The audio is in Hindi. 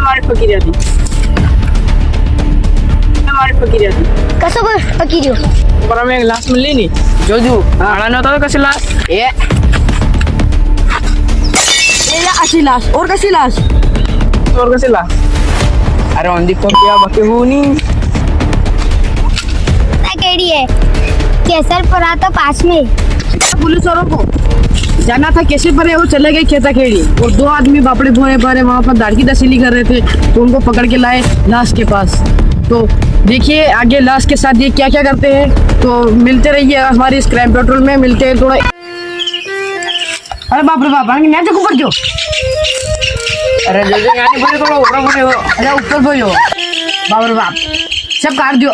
हमारे फकीर थी, हमारे फकीर थी। कसो पकीर्यो पर हमें लास्ट में लेनी जोजू आना न होता तो कैसे लास्ट ए अशी लाश और कशी लाश और कैसे लास्ट अरे ओंदी तो क्या बके हुनी केड़ी है केसरपुरा तो पास में। पुलिस वालों को जाना था कैसे पर है, वो चले गए खेता खेड़ी और दो आदमी बापड़े भोए भरे वहाँ पर दाढ़ी दसीली कर रहे थे तो उनको पकड़ के लाए लाश के पास। तो देखिए आगे लाश के साथ ये क्या क्या करते हैं, तो मिलते रहिए हमारे इस क्राइम पेट्रोल में, मिलते हैं थोड़ा। अरे बाप रे बाप मैं तो ऊपर जो अरे जोजू गानी बोले थोड़ा ऊपर बोले हो अरे ऊपर बोलो बाप रे बाप सब काट दियो